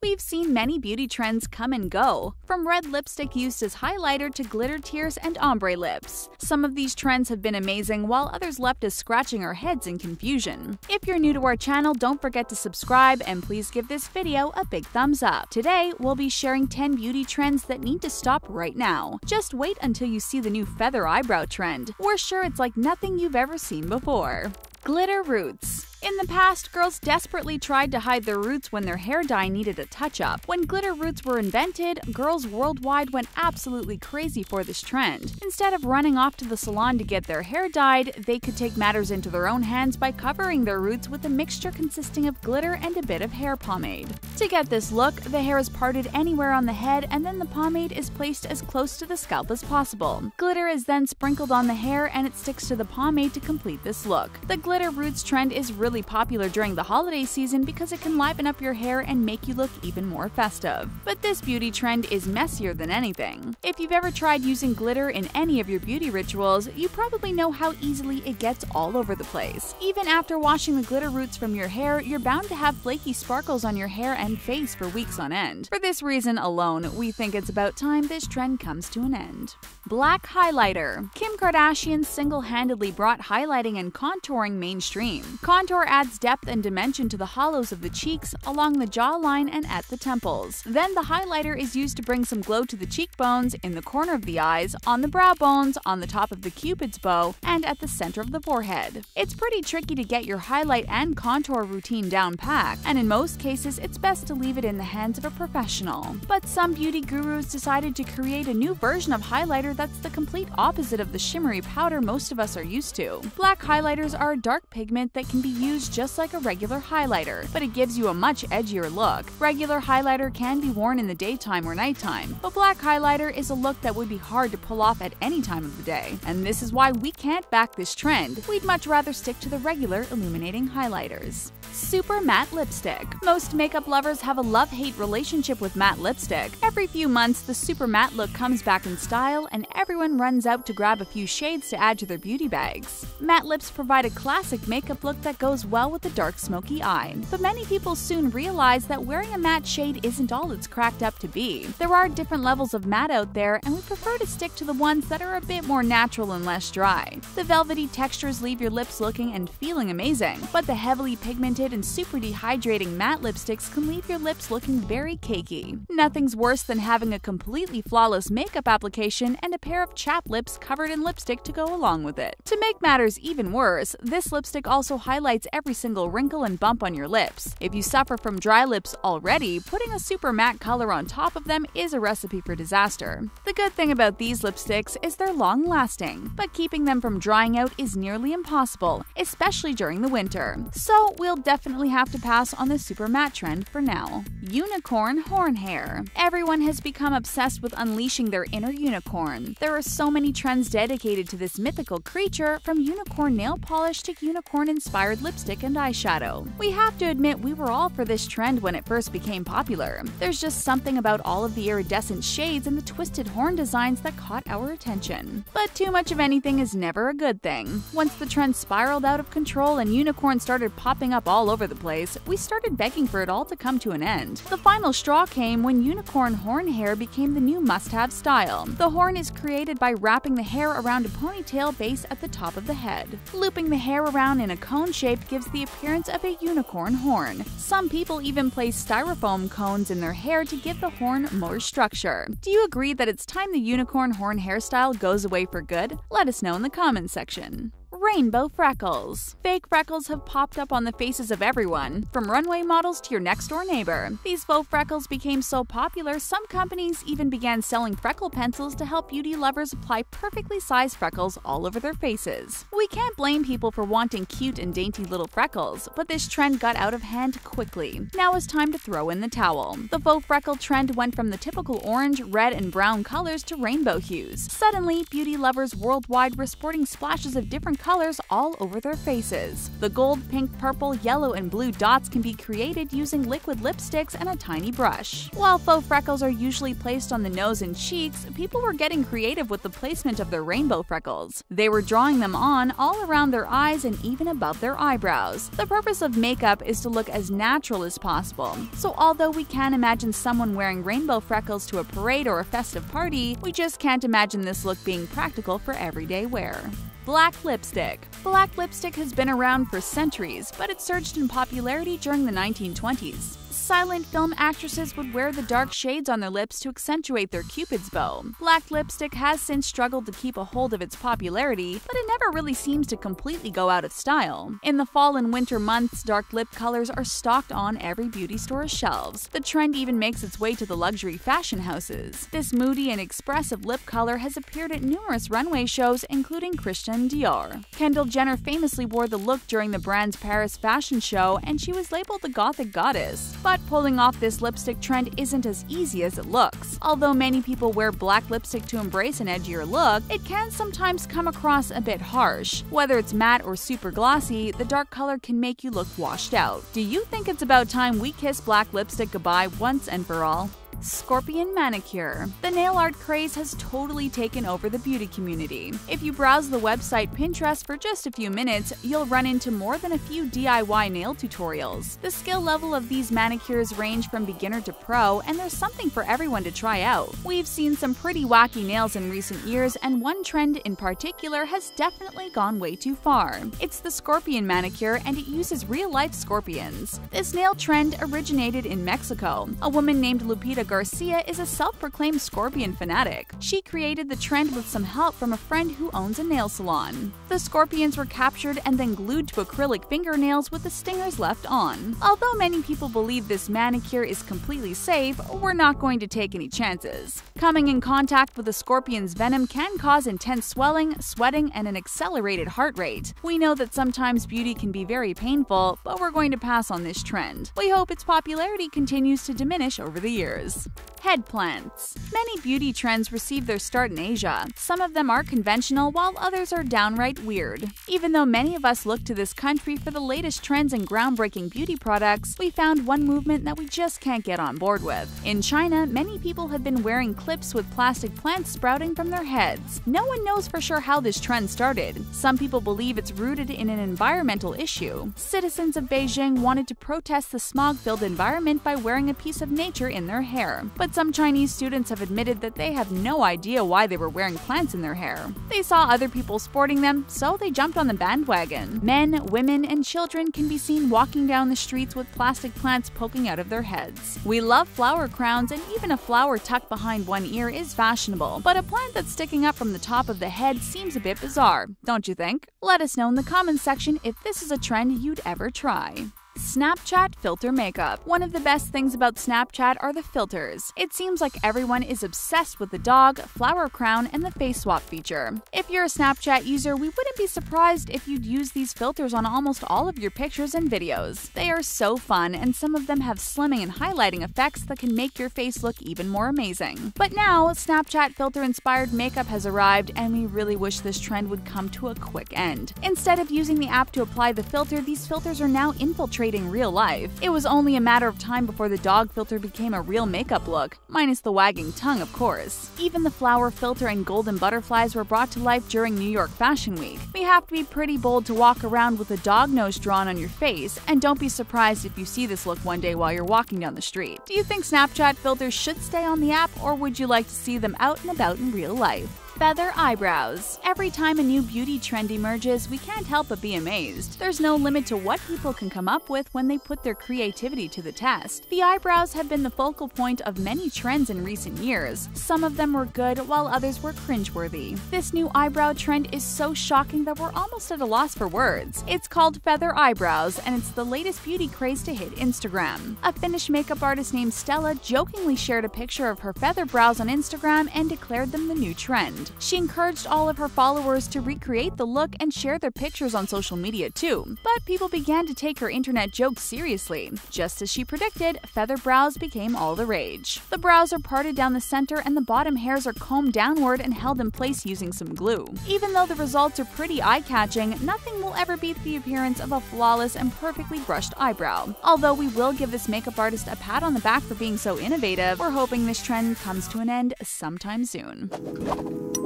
We've seen many beauty trends come and go, from red lipstick used as highlighter to glitter tears and ombre lips. Some of these trends have been amazing, while others left us scratching our heads in confusion. If you're new to our channel, don't forget to subscribe and please give this video a big thumbs up. Today, we'll be sharing 10 beauty trends that need to stop right now. Just wait until you see the new feather eyebrow trend. We're sure it's like nothing you've ever seen before. Glitter roots. In the past, girls desperately tried to hide their roots when their hair dye needed a touch-up. When glitter roots were invented, girls worldwide went absolutely crazy for this trend. Instead of running off to the salon to get their hair dyed, they could take matters into their own hands by covering their roots with a mixture consisting of glitter and a bit of hair pomade. To get this look, the hair is parted anywhere on the head and then the pomade is placed as close to the scalp as possible. Glitter is then sprinkled on the hair and it sticks to the pomade to complete this look. The glitter roots trend is really popular during the holiday season because it can liven up your hair and make you look even more festive. But this beauty trend is messier than anything. If you've ever tried using glitter in any of your beauty rituals, you probably know how easily it gets all over the place. Even after washing the glitter roots from your hair, you're bound to have flaky sparkles on your hair and face for weeks on end. For this reason alone, we think it's about time this trend comes to an end. Black highlighter. Kim Kardashian single-handedly brought highlighting and contouring mainstream. Contour adds depth and dimension to the hollows of the cheeks, along the jawline, and at the temples. Then the highlighter is used to bring some glow to the cheekbones, in the corner of the eyes, on the brow bones, on the top of the cupid's bow, and at the center of the forehead. It's pretty tricky to get your highlight and contour routine down pat, and in most cases it's best to leave it in the hands of a professional. But some beauty gurus decided to create a new version of highlighter that's the complete opposite of the shimmery powder most of us are used to. Black highlighters are a dark pigment that can be used just like a regular highlighter, but it gives you a much edgier look. Regular highlighter can be worn in the daytime or nighttime, but black highlighter is a look that would be hard to pull off at any time of the day. And this is why we can't back this trend. We'd much rather stick to the regular illuminating highlighters. Super matte lipstick. Most makeup lovers have a love-hate relationship with matte lipstick. Every few months, the super matte look comes back in style, and everyone runs out to grab a few shades to add to their beauty bags. Matte lips provide a classic makeup look that goes well with a dark smoky eye. But many people soon realize that wearing a matte shade isn't all it's cracked up to be. There are different levels of matte out there, and we prefer to stick to the ones that are a bit more natural and less dry. The velvety textures leave your lips looking and feeling amazing, but the heavily pigmented and super dehydrating matte lipsticks can leave your lips looking very cakey. Nothing's worse than having a completely flawless makeup application and a pair of chapped lips covered in lipstick to go along with it. To make matters even worse, this lipstick also highlights every single wrinkle and bump on your lips. If you suffer from dry lips already, putting a super matte color on top of them is a recipe for disaster. The good thing about these lipsticks is they're long-lasting, but keeping them from drying out is nearly impossible, especially during the winter. So we'll definitely have to pass on the super matte trend for now. Unicorn horn hair. Everyone has become obsessed with unleashing their inner unicorn. There are so many trends dedicated to this mythical creature, from unicorn nail polish to unicorn-inspired lipstick and eyeshadow. We have to admit we were all for this trend when it first became popular. There's just something about all of the iridescent shades and the twisted horn designs that caught our attention. But too much of anything is never a good thing. Once the trend spiraled out of control and unicorns started popping up all over the place, we started begging for it all to come to an end. The final straw came when unicorn horn hair became the new must-have style. The horn is created by wrapping the hair around a ponytail base at the top of the head. Looping the hair around in a cone shape gives the appearance of a unicorn horn. Some people even place styrofoam cones in their hair to give the horn more structure. Do you agree that it's time the unicorn horn hairstyle goes away for good? Let us know in the comments section. Rainbow freckles. Fake freckles have popped up on the faces of everyone, from runway models to your next-door neighbor. These faux freckles became so popular, some companies even began selling freckle pencils to help beauty lovers apply perfectly sized freckles all over their faces. We can't blame people for wanting cute and dainty little freckles, but this trend got out of hand quickly. Now it's time to throw in the towel. The faux freckle trend went from the typical orange, red, and brown colors to rainbow hues. Suddenly, beauty lovers worldwide were sporting splashes of different colors all over their faces. The gold, pink, purple, yellow, and blue dots can be created using liquid lipsticks and a tiny brush. While faux freckles are usually placed on the nose and cheeks, people were getting creative with the placement of their rainbow freckles. They were drawing them on all around their eyes and even above their eyebrows. The purpose of makeup is to look as natural as possible, so although we can imagine someone wearing rainbow freckles to a parade or a festive party, we just can't imagine this look being practical for everyday wear. Black lipstick. Black lipstick has been around for centuries, but it surged in popularity during the 1920s. Silent film actresses would wear the dark shades on their lips to accentuate their cupid's bow. Black lipstick has since struggled to keep a hold of its popularity, but it never really seems to completely go out of style. In the fall and winter months, dark lip colors are stocked on every beauty store's shelves. The trend even makes its way to the luxury fashion houses. This moody and expressive lip color has appeared at numerous runway shows, including Christian Dior. Kendall Jenner famously wore the look during the brand's Paris fashion show, and she was labeled the Gothic goddess. But pulling off this lipstick trend isn't as easy as it looks. Although many people wear black lipstick to embrace an edgier look, it can sometimes come across a bit harsh. Whether it's matte or super glossy, the dark color can make you look washed out. Do you think it's about time we kiss black lipstick goodbye once and for all? Scorpion manicure. The nail art craze has totally taken over the beauty community. If you browse the website Pinterest for just a few minutes, you'll run into more than a few DIY nail tutorials. The skill level of these manicures range from beginner to pro, and there's something for everyone to try out. We've seen some pretty wacky nails in recent years, and one trend in particular has definitely gone way too far. It's the scorpion manicure, and it uses real-life scorpions. This nail trend originated in Mexico. A woman named Lupita Garcia is a self-proclaimed scorpion fanatic. She created the trend with some help from a friend who owns a nail salon. The scorpions were captured and then glued to acrylic fingernails with the stingers left on. Although many people believe this manicure is completely safe, we're not going to take any chances. Coming in contact with a scorpion's venom can cause intense swelling, sweating, and an accelerated heart rate. We know that sometimes beauty can be very painful, but we're going to pass on this trend. We hope its popularity continues to diminish over the years. Head plants. Many beauty trends receive their start in Asia. Some of them are conventional, while others are downright weird. Even though many of us look to this country for the latest trends and groundbreaking beauty products, we found one movement that we just can't get on board with. In China, many people have been wearing clips with plastic plants sprouting from their heads. No one knows for sure how this trend started. Some people believe it's rooted in an environmental issue. Citizens of Beijing wanted to protest the smog-filled environment by wearing a piece of nature in their hair. But some Chinese students have admitted that they have no idea why they were wearing plants in their hair. They saw other people sporting them, so they jumped on the bandwagon. Men, women, and children can be seen walking down the streets with plastic plants poking out of their heads. We love flower crowns, and even a flower tucked behind one ear is fashionable, but a plant that's sticking up from the top of the head seems a bit bizarre, don't you think? Let us know in the comments section if this is a trend you'd ever try. Snapchat filter makeup. One of the best things about Snapchat are the filters. It seems like everyone is obsessed with the dog, flower crown, and the face swap feature. If you're a Snapchat user, we wouldn't be surprised if you'd use these filters on almost all of your pictures and videos. They are so fun, and some of them have slimming and highlighting effects that can make your face look even more amazing. But now, Snapchat filter-inspired makeup has arrived, and we really wish this trend would come to a quick end. Instead of using the app to apply the filter, these filters are now infiltrating real life. It was only a matter of time before the dog filter became a real makeup look, minus the wagging tongue, of course. Even the flower filter and golden butterflies were brought to life during New York Fashion Week. We have to be pretty bold to walk around with a dog nose drawn on your face, and don't be surprised if you see this look one day while you're walking down the street. Do you think Snapchat filters should stay on the app, or would you like to see them out and about in real life? Feather eyebrows. Every time a new beauty trend emerges, we can't help but be amazed. There's no limit to what people can come up with when they put their creativity to the test. The eyebrows have been the focal point of many trends in recent years. Some of them were good, while others were cringeworthy. This new eyebrow trend is so shocking that we're almost at a loss for words. It's called feather eyebrows, and it's the latest beauty craze to hit Instagram. A Finnish makeup artist named Stella jokingly shared a picture of her feather brows on Instagram and declared them the new trend. trend. She encouraged all of her followers to recreate the look and share their pictures on social media too, but people began to take her internet jokes seriously. Just as she predicted, feather brows became all the rage. The brows are parted down the center and the bottom hairs are combed downward and held in place using some glue. Even though the results are pretty eye-catching, nothing will ever beat the appearance of a flawless and perfectly brushed eyebrow. Although we will give this makeup artist a pat on the back for being so innovative, we're hoping this trend comes to an end sometime soon.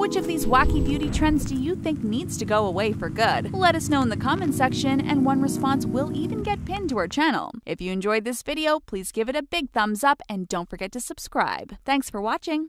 Which of these wacky beauty trends do you think needs to go away for good? Let us know in the comment section, and one response will even get pinned to our channel. If you enjoyed this video, please give it a big thumbs up and don't forget to subscribe. Thanks for watching!